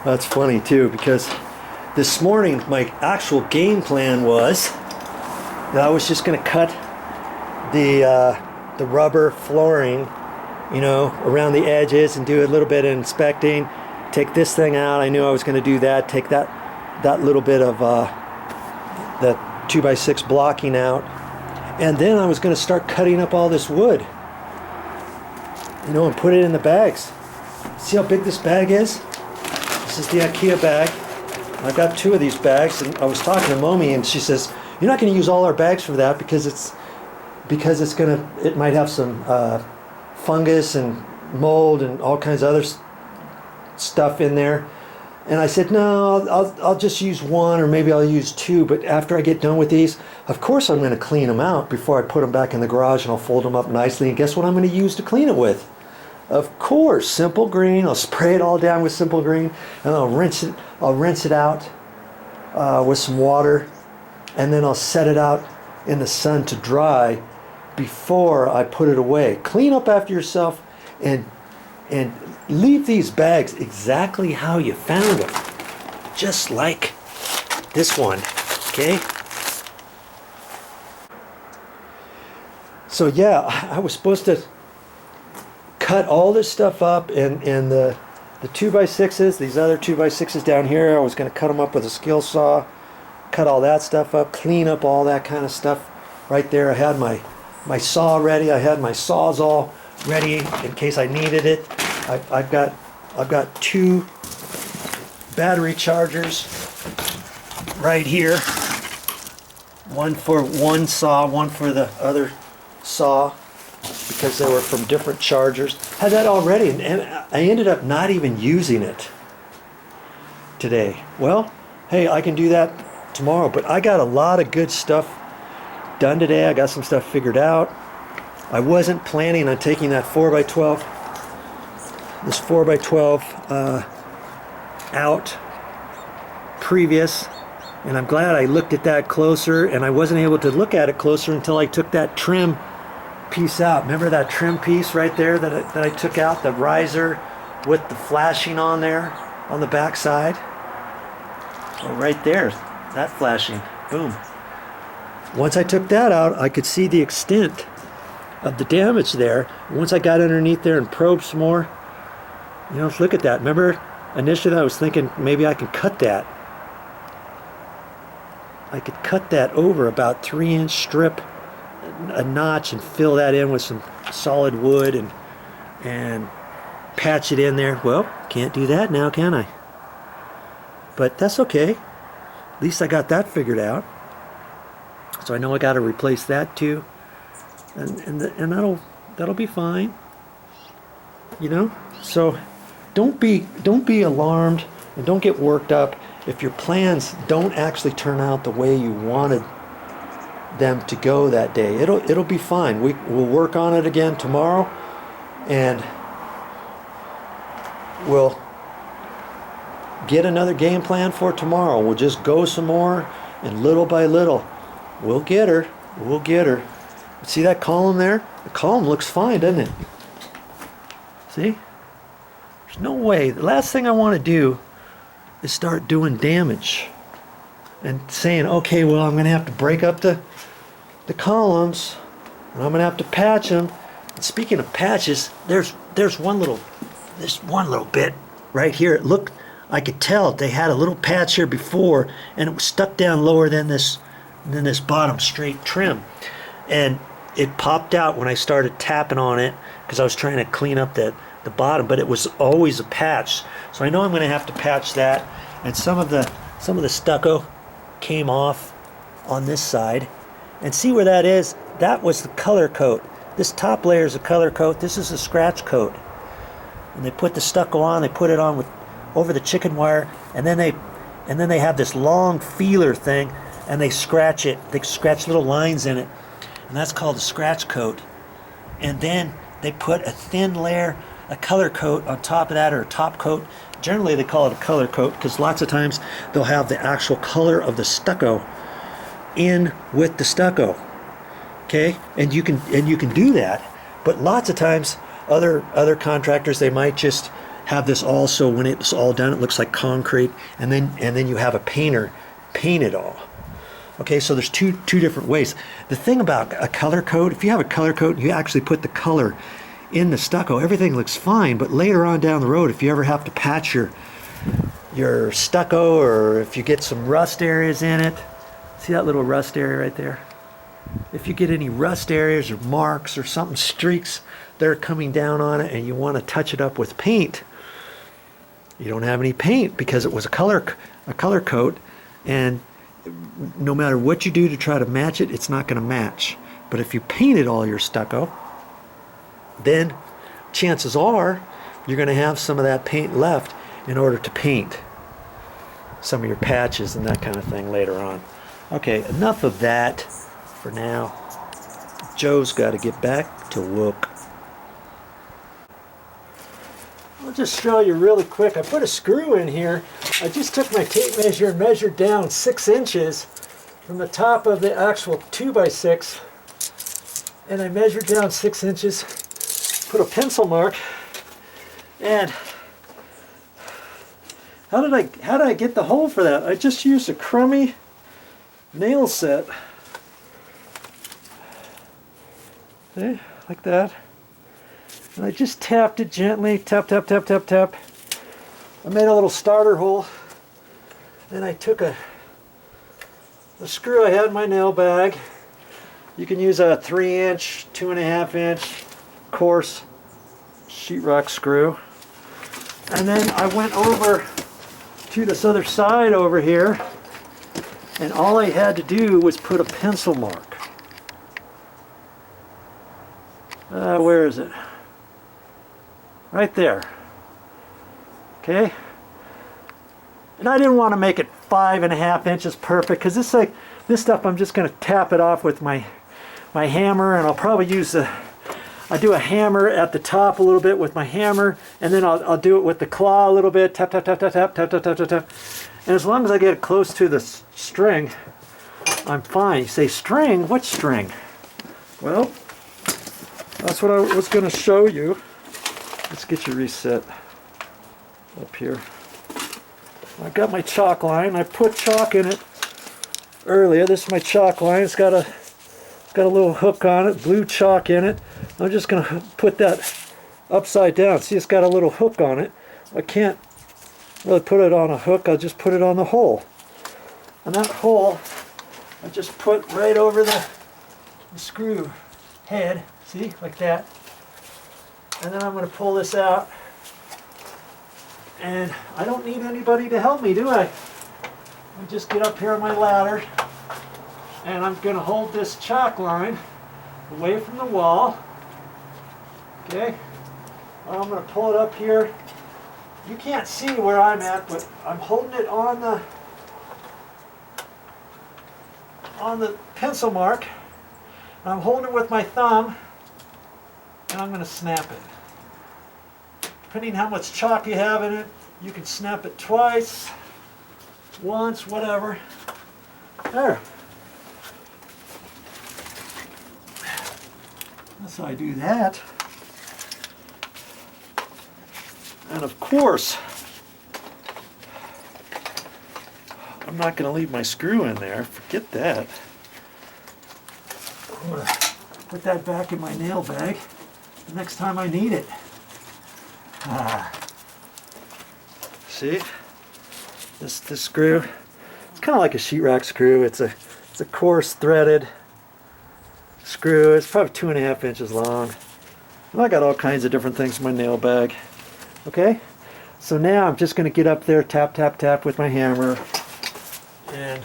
That's funny too, because this morning my actual game plan was that I was just going to cut the rubber flooring, you know, around the edges and do a little bit of inspecting. Take this thing out. I knew I was going to do that. Take that little bit of the 2x6 blocking out, and then I was going to start cutting up all this wood, you know, and put it in the bags. See how big this bag is? This is the IKEA bag. I've got 2 of these bags, and I was talking to Momi, and she says, "You're not going to use all our bags for that because it might have some fungus and mold and all kinds of other stuff in there." And I said, "No, I'll just use 1, or maybe I'll use 2. But after I get done with these, of course I'm going to clean them out before I put them back in the garage, and I'll fold them up nicely. And guess what I'm going to use to clean it with? Of course, Simple Green. I'll spray it all down with Simple Green, and I'll rinse it out with some water, and then I'll set it out in the sun to dry before I put it away. Clean up after yourself, and leave these bags exactly how you found them, just like this one." Okay. So yeah, I was supposed to cut all this stuff up, and the 2x6s, these other 2x6s down here, I was going to cut them up with a skill saw, cut all that stuff up, clean up all that kind of stuff right there. I had my saw ready. I had my Sawzall ready in case I needed it. I've got 2 battery chargers right here. One for one saw, one for the other saw, because they were from different chargers. Had that all ready, and I ended up not even using it today. Well, hey, I can do that tomorrow, but I got a lot of good stuff done today. I got some stuff figured out. I wasn't planning on taking that 4x12, this 4x12 out previous, and I'm glad I looked at that closer, and I wasn't able to look at it closer until I took that trim piece out. Remember that trim piece right there that I took out, the riser with the flashing on there on the back side? Oh, right there, that flashing, boom. Once I took that out, I could see the extent of the damage there. Once I got underneath there and probed some more, you know, look at that. Remember, initially I was thinking maybe I can cut that. I could cut that over about 3-inch strip, a notch, and fill that in with some solid wood and patch it in there. Well, can't do that now, can I? But that's okay. At least I got that figured out. So I know I got to replace that too, and that'll be fine. You know. So don't be alarmed, and don't get worked up if your plans don't actually turn out the way you wanted them to go that day. It'll be fine. We'll work on it again tomorrow, and we'll get another game plan for tomorrow. We'll just go some more, and little by little we'll get her. We'll get her. See that column there? The column looks fine, doesn't it? See? There's no way. The last thing I want to do is start doing damage and saying, okay, well, I'm going to have to break up the columns, and I'm going to have to patch them. And speaking of patches, there's one little bit right here. It looked, I could tell they had a little patch here before, and it was stuck down lower than this bottom straight trim, and it popped out when I started tapping on it because I was trying to clean up the bottom, but it was always a patch. So I know I'm going to have to patch that, and some of the stucco came off on this side. And see where that is? That was the color coat. This top layer is a color coat. This is a scratch coat. And they put the stucco on. They put it on over the chicken wire, and then they have this long feeler thing, and they scratch it. They scratch little lines in it, and that's called a scratch coat. And then they put a thin layer, a color coat on top of that, or a top coat. Generally they call it a color coat because lots of times they'll have the actual color of the stucco in with the stucco. Okay, and you can do that, but lots of times other contractors, they might just have this all so when it's all done it looks like concrete, and then you have a painter paint it all. Okay, so there's two different ways. The thing about a color coat, if you have a color coat, you actually put the color in the stucco, everything looks fine, but later on down the road, if you ever have to patch your stucco, or if you get some rust areas in it, see that little rust area right there? If you get any rust areas or marks or something, streaks that are coming down on it, and you want to touch it up with paint, you don't have any paint because it was a color coat, and no matter what you do to try to match it, it's not going to match. But if you painted all your stucco, then chances are you're going to have some of that paint left in order to paint some of your patches and that kind of thing later on. Okay, enough of that for now. Joe's got to get back to work. I'll just show you really quick. I put a screw in here. I just took my tape measure and measured down 6 inches from the top of the actual 2x6, and I measured down 6 inches, put a pencil mark, and how did I get the hole for that? I just used a crummy nail set. See, like that. And I just tapped it gently, tap, tap, tap, tap, tap. I made a little starter hole. Then I took a screw I had in my nail bag. You can use a 3-inch, 2.5-inch coarse sheetrock screw. And then I went over to this other side over here, and all I had to do was put a pencil mark. Where is it? Right there. Okay? And I didn't want to make it 5.5 inches perfect, because this stuff I'm just going to tap it off with my hammer, and I'll probably use I do a hammer at the top a little bit with my hammer, and then I'll do it with the claw a little bit, tap, tap, tap, tap, tap, tap, tap, tap, tap, tap. And as long as I get it close to the string, I'm fine. You say, string? What string? Well, that's what I was going to show you. Let's get you reset up here. I got my chalk line. I put chalk in it earlier. This is my chalk line. It's got a little hook on it, blue chalk in it. I'm just going to put that upside down. See, it's got a little hook on it. I can't really put it on a hook. I'll just put it on the hole. And that hole, I just put right over the screw head. See, like that. And then I'm going to pull this out. And I don't need anybody to help me, do I? I just get up here on my ladder, and I'm going to hold this chalk line away from the wall. Okay? I'm going to pull it up here. You can't see where I'm at, but I'm holding it on the pencil mark. I'm holding it with my thumb, and I'm going to snap it. Depending how much chalk you have in it, you can snap it twice, once, whatever. There. That's how I do that. And of course, I'm not going to leave my screw in there. Forget that. I'm going to put that back in my nail bag the next time I need it. See? This screw, it's kind of like a sheetrock screw. It's a coarse threaded screw. It's probably 2.5 inches long. And I got all kinds of different things in my nail bag. Okay? So now I'm just going to get up there, tap, tap, tap with my hammer. And,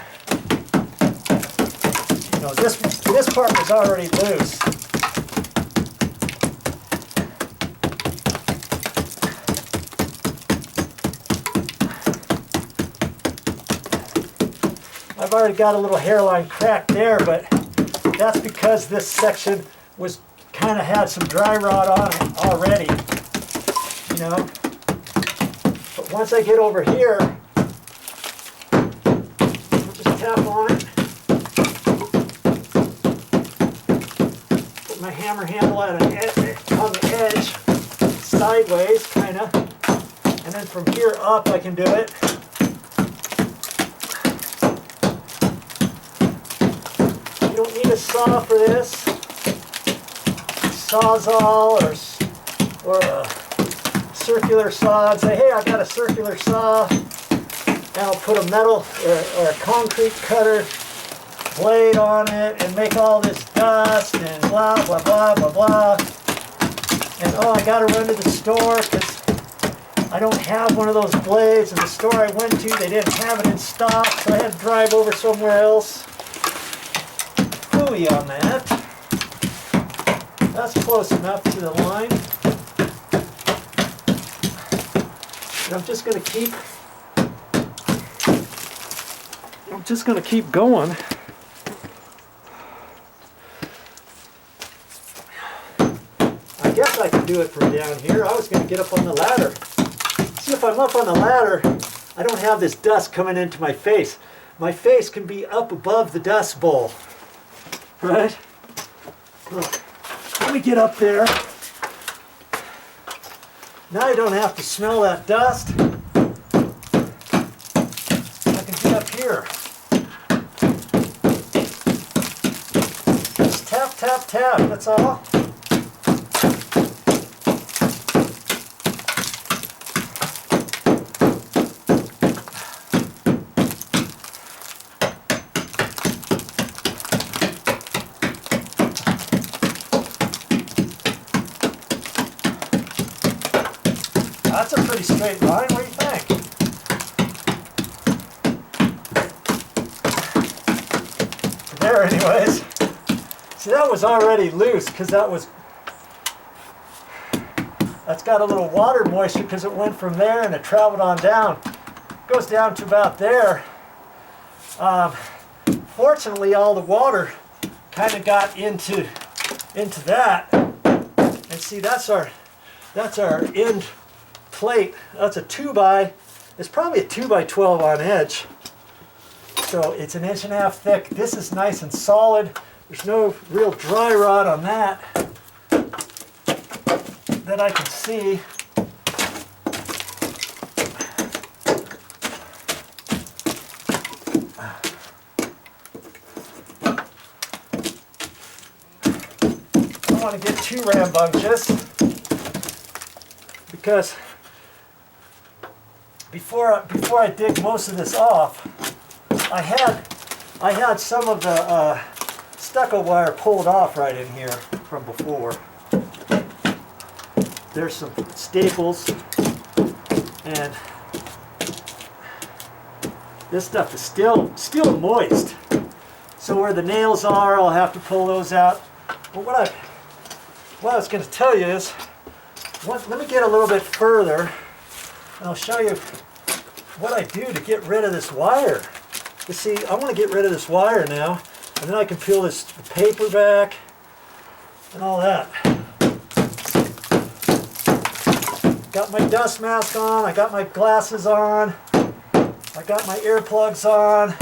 you know, this part was already loose. I've already got a little hairline crack there, but that's because this section was kind of had some dry rot on it already, you know. But once I get over here, I'll just tap on it, put my hammer handle at on the edge, sideways, kind of. then from here up I can do it. You don't need a saw for this. Sawzall or a circular saw, and say, hey, I got a circular saw, and I'll put a metal or a concrete cutter blade on it and make all this dust and blah, blah, blah, blah, blah. And oh, I gotta run to the store because I don't have one of those blades, and the store I went to, they didn't have it in stock, so I had to drive over somewhere else. Phooey on that. That's close enough to the line. And I'm just gonna keep going. I guess I can do it from down here. I was going to get up on the ladder. See, if I'm up on the ladder, I don't have this dust coming into my face. My face can be up above the dust bowl. Right? Look, let me get up there. Now I don't have to smell that dust. I can get up here. Just tap, tap, tap, that's all. That's a pretty straight line, what do you think? There anyways. See, that was already loose because that's got a little water moisture because it went from there and it traveled on down. It goes down to about there. Fortunately, all the water kind of got into that. And see, that's our end plate. That's a 2x, it's probably a 2x12 on edge. So it's 1.5 inches thick. This is nice and solid. There's no real dry rot on that I can see. I don't want to get too rambunctious because before I dig most of this off, I had some of the stucco wire pulled off right in here from before. There's some staples, and this stuff is still moist. So where the nails are, I'll have to pull those out. But what I was going to tell you is, let me get a little bit further, and I'll show you what I do to get rid of this wire. You see, I want to get rid of this wire now, and then I can peel this paper back and all that. Got my dust mask on, I got my glasses on, I got my earplugs on.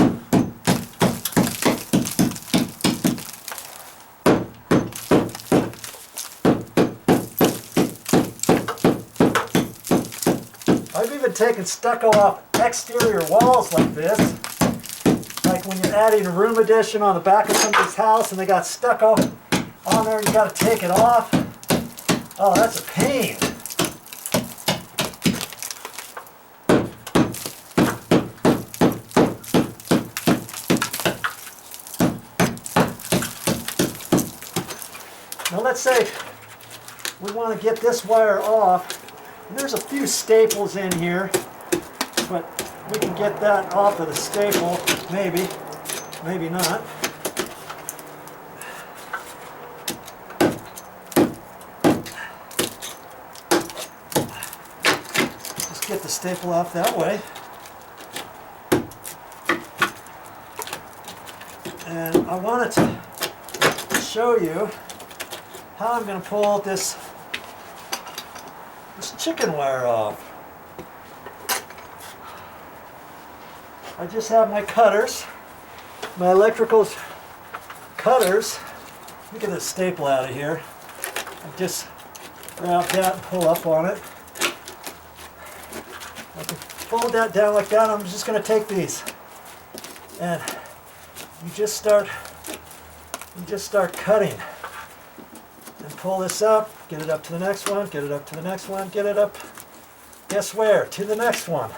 I've even taken stucco off exterior walls like this. Like when you're adding a room addition on the back of somebody's house and they got stucco on there, you got to take it off. Oh, that's a pain. Now let's say we want to get this wire off. And there's a few staples in here, but we can get that off of the staple, maybe, maybe not. Just get the staple off that way. And I wanted to show you how I'm going to pull this chicken wire off. I just have my cutters, my electrical cutters. Let me get this staple out of here. I just grab that and pull up on it. I can fold that down like that. I'm just going to take these, and you just start cutting, and pull this up, get it up to the next one, get it up to the next one, get it up. Guess where? To the next one.